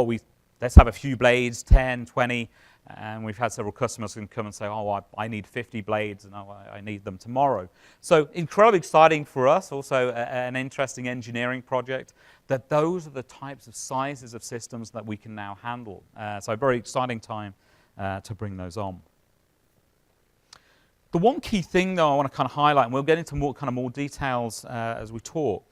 let's have a few blades, 10, 20, and we've had several customers who come and say, I need 50 blades, and I need them tomorrow. So incredibly exciting for us, also an interesting engineering project, that those are the types of sizes of systems that we can now handle. So a very exciting time to bring those on. The one key thing, though, I want to kind of highlight, and we'll get into more details as we talk.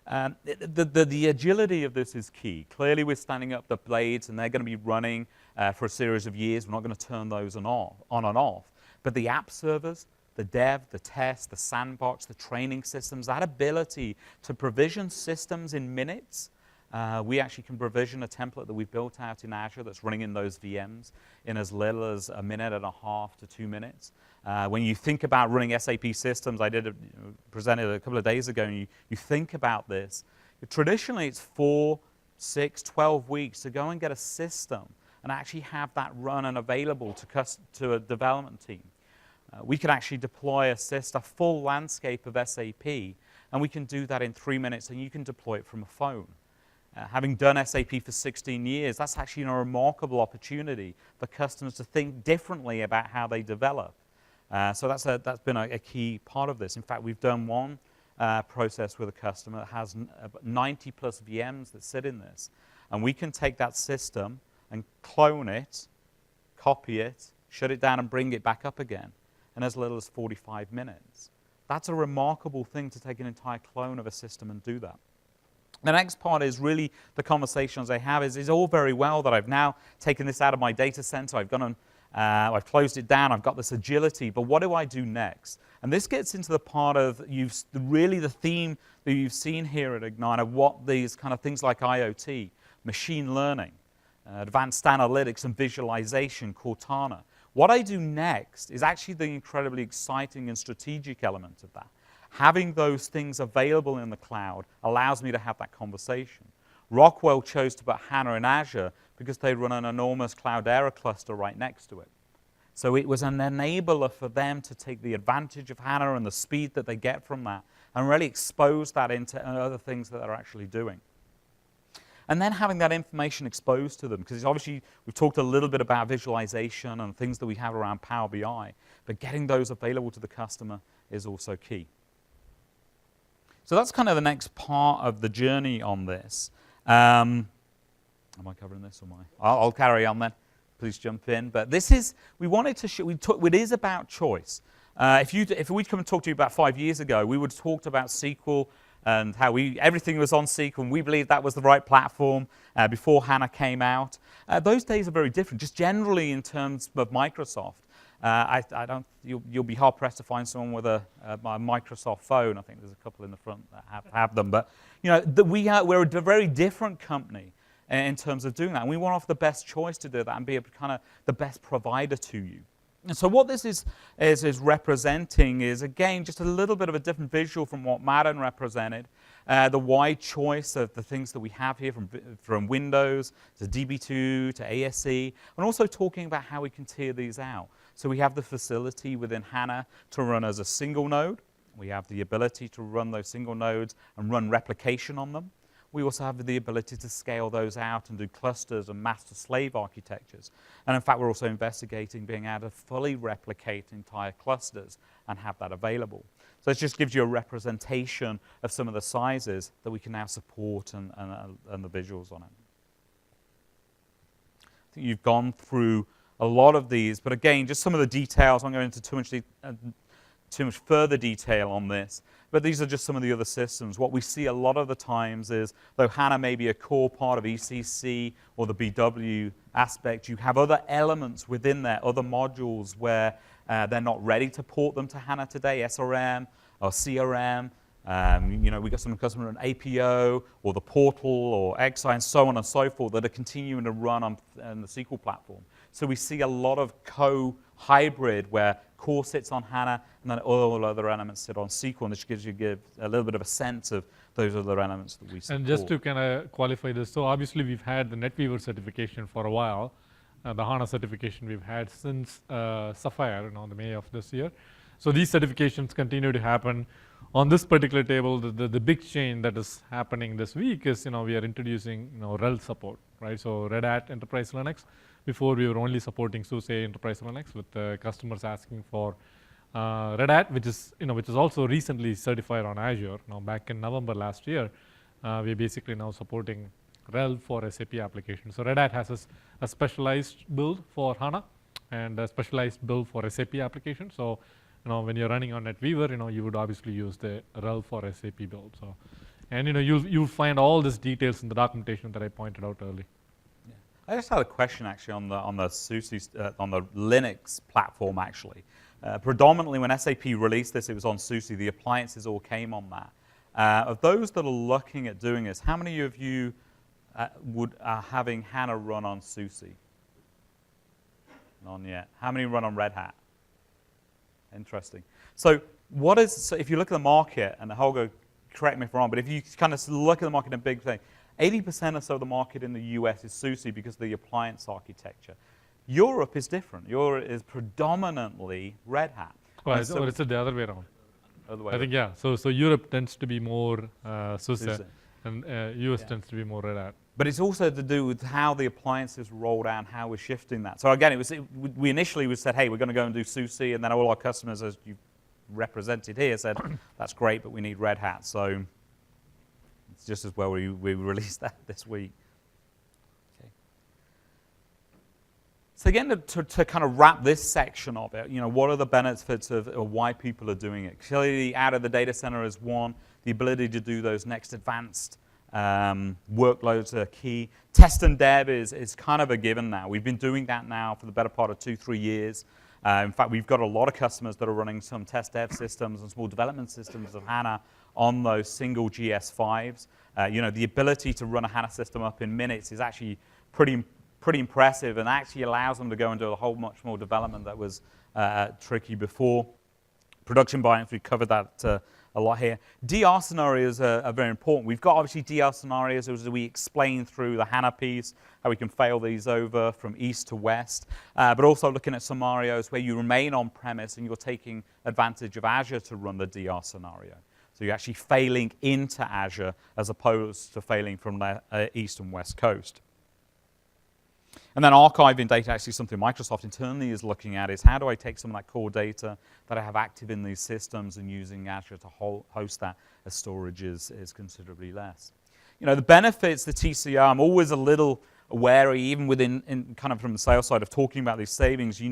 The agility of this is key. Clearly, we're standing up the blades, and they're going to be running for a series of years. We're not going to turn those on and off. But the app servers, the dev, the test, the sandbox, the training systems, that ability to provision systems in minutes. We actually can provision a template that we've built out in Azure that's running in those VMs in as little as 1.5 minutes to 2 minutes. When you think about running SAP systems, I presented a couple of days ago, and you think about this, traditionally it's 4, 6, 12 weeks to go and get a system and actually have that run and available to a development team. We can actually deploy a full landscape of SAP, and we can do that in 3 minutes, and you can deploy it from a phone. Having done SAP for 16 years, that's actually a remarkable opportunity for customers to think differently about how they develop. So that's been a key part of this. In fact, we've done one process with a customer that has 90 plus VMs that sit in this. And we can take that system and clone it, copy it, shut it down, and bring it back up again in as little as 45 minutes. That's a remarkable thing, to take an entire clone of a system and do that. The next part is really the conversations I have is all very well that I've now taken this out of my data center, I've gone on, I've closed it down, I've got this agility, but what do I do next? And this gets into the part of really the theme that you've seen here at Ignite of what these kind of things like IoT, machine learning, advanced analytics and visualization, Cortana. What I do next is actually the incredibly exciting and strategic element of that. Having those things available in the cloud allows me to have that conversation. Rockwell chose to put HANA in Azure because they run an enormous Cloudera cluster right next to it. So it was an enabler for them to take the advantage of HANA and the speed that they get from that and really expose that into other things that they're actually doing. And then having that information exposed to them, because obviously we've talked a little bit about visualization and things that we have around Power BI, but getting those available to the customer is also key. So that's kind of the next part of the journey on this. Am I covering this or am I? I'll carry on then. Please jump in. But this is, we wanted to show, it is about choice. If we'd come and talk to you about 5 years ago, we would have talked about SQL and how everything was on SQL, and we believed that was the right platform before HANA came out. Those days are very different, just generally in terms of Microsoft. You'll be hard pressed to find someone with a Microsoft phone. I think there's a couple in the front that have them. But you know, we're a very different company in terms of doing that. And we want to offer the best choice to do that and be kind of the best provider to you. And so what this is representing is, again, just a little bit of a different visual from what Madden represented. The wide choice of the things that we have here, from Windows to DB2 to ASE, and also talking about how we can tier these out. So we have the facility within HANA to run as a single node. We have the ability to run those single nodes and run replication on them. We also have the ability to scale those out and do clusters and master-slave architectures. And in fact, we're also investigating being able to fully replicate entire clusters and have that available. So it just gives you a representation of some of the sizes that we can now support and the visuals on it. I think you've gone through a lot of these, but again, just some of the details. I'm going into too much further detail on this, but these are just some of the other systems. What we see a lot of the times is, though HANA may be a core part of ECC or the BW aspect, you have other elements within there, other modules where they're not ready to port them to HANA today, SRM or CRM. You know, we got some customers on APO or the portal or XI and so on and so forth that are continuing to run on the SQL platform. So we see a lot of co-hybrid where core sits on HANA, and then all other elements sit on SQL, and this gives you a little bit of a sense of those other elements that we support. And just to kind of qualify this, so obviously we've had the NetWeaver certification for a while. The HANA certification we've had since Sapphire, the May of this year. So these certifications continue to happen. On this particular table, the big change that is happening this week is, we are introducing, RHEL support, right? So Red Hat Enterprise Linux. Before we were only supporting SUSE Enterprise Linux, with customers asking for Red Hat, which is also recently certified on Azure. Now, back in November last year, we're basically now supporting RHEL for SAP applications. So Red Hat has a specialized build for HANA and a specialized build for SAP applications. So, when you're running on NetWeaver, you would obviously use the RHEL for SAP build. So, and you'll find all these details in the documentation that I pointed out earlier. Yeah. I just had a question actually on the SUSE on the Linux platform actually. Predominantly when SAP released this, it was on SUSE. The appliances all came on that. Of those that are looking at doing this, how many of you are having HANA run on SUSE? None yet. How many run on Red Hat? Interesting. So if you look at the market, and Holger, correct me if I'm wrong, but if you kind of look at the market in a big thing, 80% or so of the market in the US is SUSE because of the appliance architecture. Europe is different. Europe is predominantly Red Hat. Well, or is it the other way around? Other way I think, yeah. So Europe tends to be more SUSE, and US tends to be more Red Hat. But it's also to do with how the appliances roll out, how we're shifting that. So again, we initially said, hey, we're going to go and do SUSE, and then all our customers, as you represented here, said, that's great, but we need Red Hat. So it's just as well we released that this week. Okay. So again, to kind of wrap this section of it, what are the benefits of why people are doing it? Clearly, out of the data center is one. The ability to do those next advanced workloads are key. Test and dev is kind of a given now. We've been doing that now for the better part of 2-3 years. In fact, we've got a lot of customers that are running some test dev systems and small development systems of HANA on those single GS5s. The ability to run a HANA system up in minutes is actually pretty impressive, and actually allows them to go and do a whole much more development that was tricky before. Production environments, we covered that a lot here. DR scenarios are very important. We've got obviously DR scenarios as we explain through the HANA piece, how we can fail these over from east to west, but also looking at scenarios where you remain on premise and you're taking advantage of Azure to run the DR scenario. So you're actually failing into Azure as opposed to failing from the east and west coast. And then archiving data, actually something Microsoft internally is looking at, is how do I take some of that core data that I have active in these systems and using Azure to host that as storage is considerably less. The benefits, the TCO, I'm always a little wary, even within kind of from the sales side, of talking about these savings.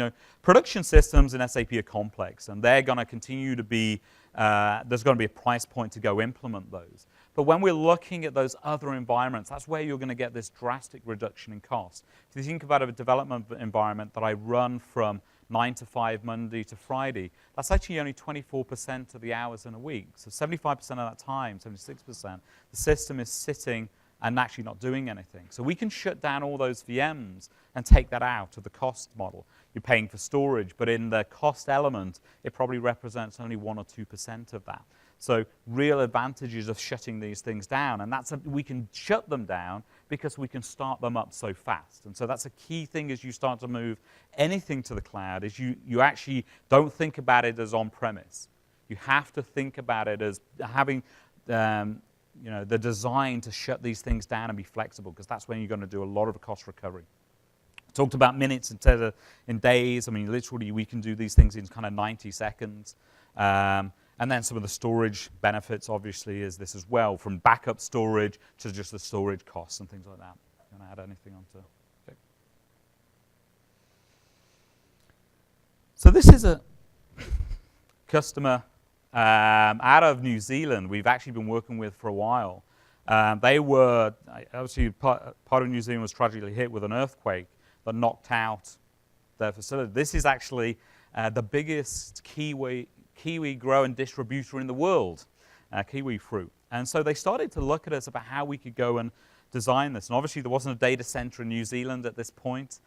Production systems in SAP are complex, and they're going to continue to be, there's going to be a price point to go implement those. But when we're looking at those other environments, that's where you're going to get this drastic reduction in cost. If you think about a development environment that I run from 9 to 5, Monday to Friday, that's actually only 24% of the hours in a week. So 75% of that time, 76%, the system is sitting and actually not doing anything. So we can shut down all those VMs and take that out of the cost model. You're paying for storage, but in the cost element, it probably represents only 1 or 2% of that. So real advantages of shutting these things down, and we can shut them down because we can start them up so fast. And so that's a key thing as you start to move anything to the cloud, is you actually don't think about it as on-premise. You have to think about it as having the design to shut these things down and be flexible, because that's when you're going to do a lot of cost recovery. Talked about minutes instead of in days. I mean, literally, we can do these things in kind of 90 seconds. And then some of the storage benefits, obviously, is this as well, from backup storage to just the storage costs and things like that. You want to add anything onto? Okay. So this is a customer out of New Zealand we've actually been working with for a while. They were, obviously, part of New Zealand was tragically hit with an earthquake that knocked out their facility. This is actually the biggest kiwi grower and distributor in the world, kiwi fruit. And so they started to look at us about how we could go and design this. And obviously there wasn't a data center in New Zealand at this point.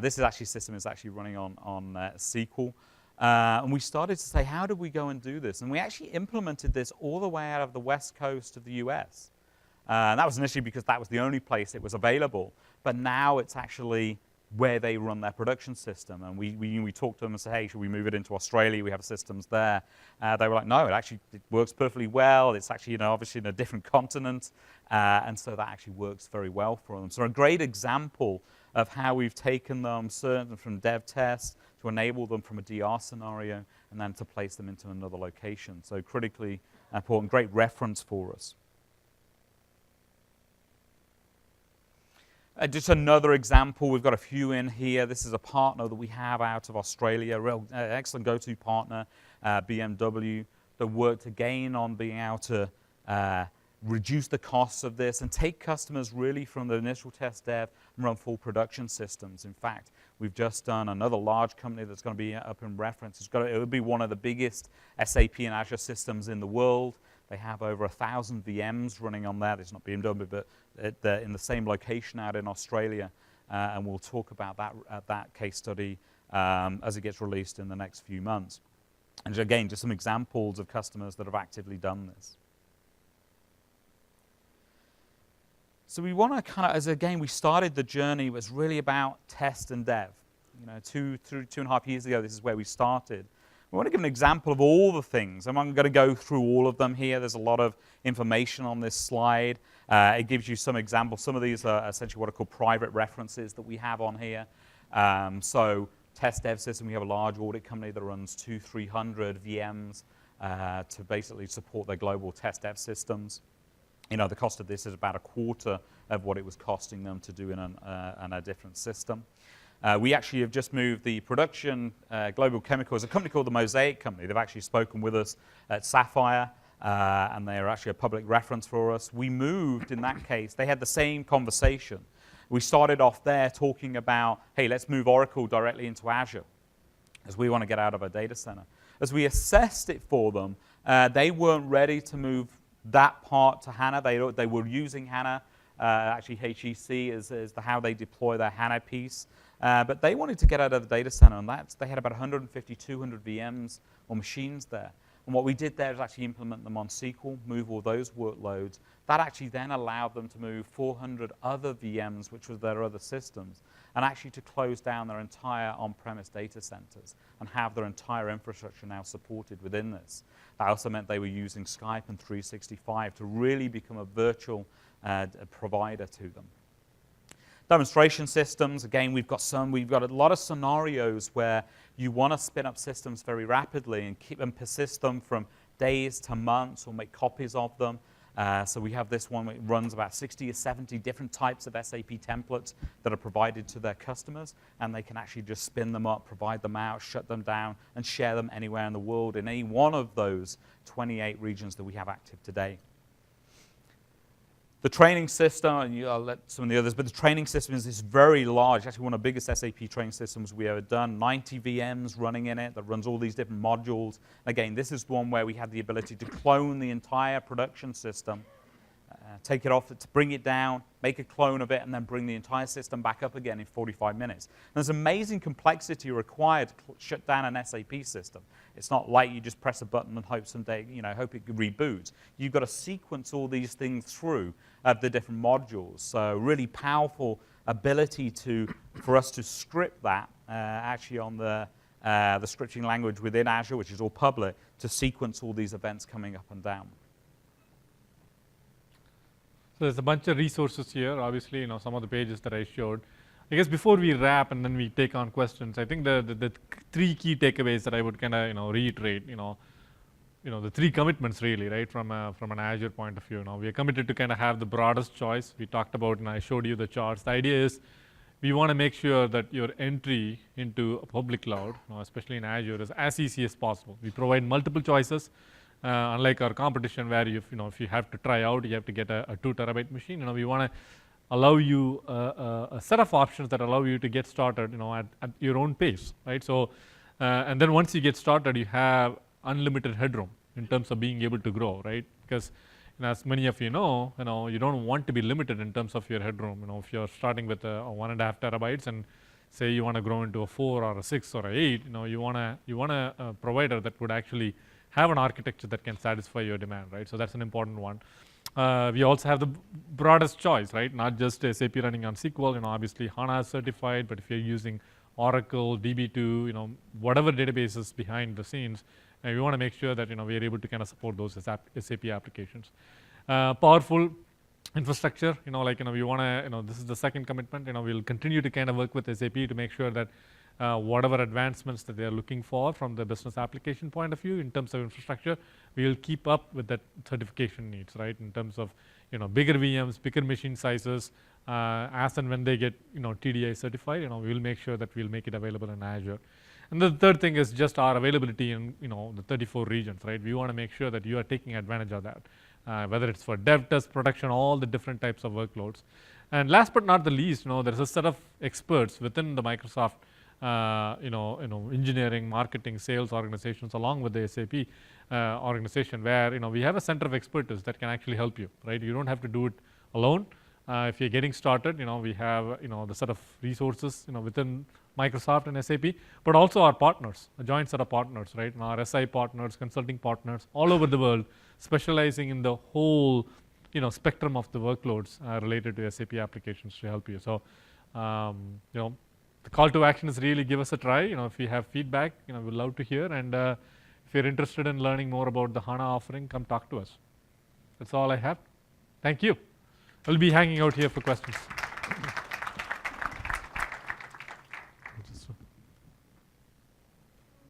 This is actually a system that's actually running on SQL. And we started to say, how do we go and do this? And we actually implemented this all the way out of the west coast of the US. And that was initially because that was the only place it was available. But now it's actually where they run their production system. And we talked to them and said, hey, should we move it into Australia? We have systems there. They were like, no, it works perfectly well. It's actually, obviously in a different continent. And so that actually works very well for them. So a great example of how we've taken them certain from dev tests to enable them from a DR scenario and then to place them into another location. So critically important, great reference for us. Just another example, we've got a few in here. This is a partner that we have out of Australia, real excellent go-to partner, BMW, that worked again on being able to reduce the costs of this and take customers really from the initial test dev and run full production systems. In fact, we've just done another large company that's going to be up in reference. It'll be one of the biggest SAP and Azure systems in the world. They have over 1,000 VMs running on that. It's not BMW, but they're in the same location out in Australia. And we'll talk about that case study as it gets released in the next few months. And again, just some examples of customers that have actively done this. So we want to kind of, as again, we started the journey, it was really about test and dev. 2.5 years ago, this is where we started. We want to give an example of all the things. I'm not going to go through all of them here. There's a lot of information on this slide. It gives you some examples. Some of these are essentially what are called private references that we have on here. So test dev system, we have a large audit company that runs 200-300 VMs to basically support their global test dev systems. The cost of this is about a quarter of what it was costing them to do in a different system. We actually have just moved the production, Global Chemicals, a company called the Mosaic Company. They've actually spoken with us at Sapphire, and they are actually a public reference for us. We moved, in that case, they had the same conversation. We started off there talking about, hey, let's move Oracle directly into Azure, as we want to get out of our data center. As we assessed it for them, they weren't ready to move that part to HANA. They were using HANA, actually HEC is how they deploy their HANA piece. But they wanted to get out of the data center, and they had about 150, 200 VMs or machines there. And what we did there is actually implement them on SQL, move all those workloads. That actually then allowed them to move 400 other VMs, which was their other systems, and actually to close down their entire on-premise data centers and have their entire infrastructure now supported within this. That also meant they were using Skype and 365 to really become a virtual provider to them. Demonstration systems, again, we've got a lot of scenarios where you want to spin up systems very rapidly and keep them, persist them from days to months or make copies of them. So we have this one that runs about 60 or 70 different types of SAP templates that are provided to their customers, and they can actually just spin them up, provide them out, shut them down, and share them anywhere in the world in any one of those 28 regions that we have active today. The training system, and I'll let some of the others, but the training system is very large, actually one of the biggest SAP training systems we ever done, 90 VMs running in it that runs all these different modules. Again, this is one where we had the ability to clone the entire production system, take it off, to bring it down, make a clone of it, and then bring the entire system back up again in 45 minutes. And there's amazing complexity required to shut down an SAP system. It's not like you just press a button and hope someday, hope it reboots. You've got to sequence all these things through the different modules. So really powerful ability for us to script that actually on the scripting language within Azure, which is all public, to sequence all these events coming up and down. So there's a bunch of resources here, obviously, some of the pages that I showed. I guess before we wrap and then we take on questions, I think the three key takeaways that I would kind of reiterate, the three commitments really, right, from an Azure point of view. We are committed to kind of have the broadest choice. We talked about, and I showed you the charts. The idea is we want to make sure that your entry into a public cloud, especially in Azure, is as easy as possible. We provide multiple choices. Unlike our competition, where if you have to try out, you have to get a 2 terabyte machine. We want to allow you a set of options that allow you to get started, at your own pace, right? So, and then once you get started, you have unlimited headroom in terms of being able to grow, right? Because as many of you know, you don't want to be limited in terms of your headroom. If you're starting with 1.5 terabytes and say you want to grow into a 4 or a 6 or a 8, you want a provider that would actually have an architecture that can satisfy your demand, right? So that's an important one. We also have the broadest choice, right? Not just SAP running on SQL, obviously HANA is certified, but if you're using Oracle, DB2, whatever databases behind the scenes, we want to make sure that, we are able to kind of support those SAP applications. Powerful infrastructure, we want to, this is the second commitment, we'll continue to kind of work with SAP to make sure that whatever advancements that they're looking for from the business application point of view in terms of infrastructure, we'll keep up with that certification needs, right? In terms of, bigger VMs, bigger machine sizes, as and when they get, TDI certified, we'll make sure that we'll make it available in Azure. And the third thing is just our availability in, the 34 regions, right? We want to make sure that you are taking advantage of that, whether it's for dev, test, production, all the different types of workloads. And last but not the least, there's a set of experts within the Microsoft engineering, marketing, sales organizations, along with the SAP organization, where we have a center of expertise that can actually help you, right? You don't have to do it alone. If you're getting started, we have the set of resources within Microsoft and SAP, but also our partners, a joint set of partners, right? And our SI partners, consulting partners, all over the world, specializing in the whole spectrum of the workloads related to SAP applications to help you. So, the call to action is really give us a try. If you have feedback, we'd love to hear. And if you're interested in learning more about the HANA offering, come talk to us. That's all I have. Thank you. I'll be hanging out here for questions.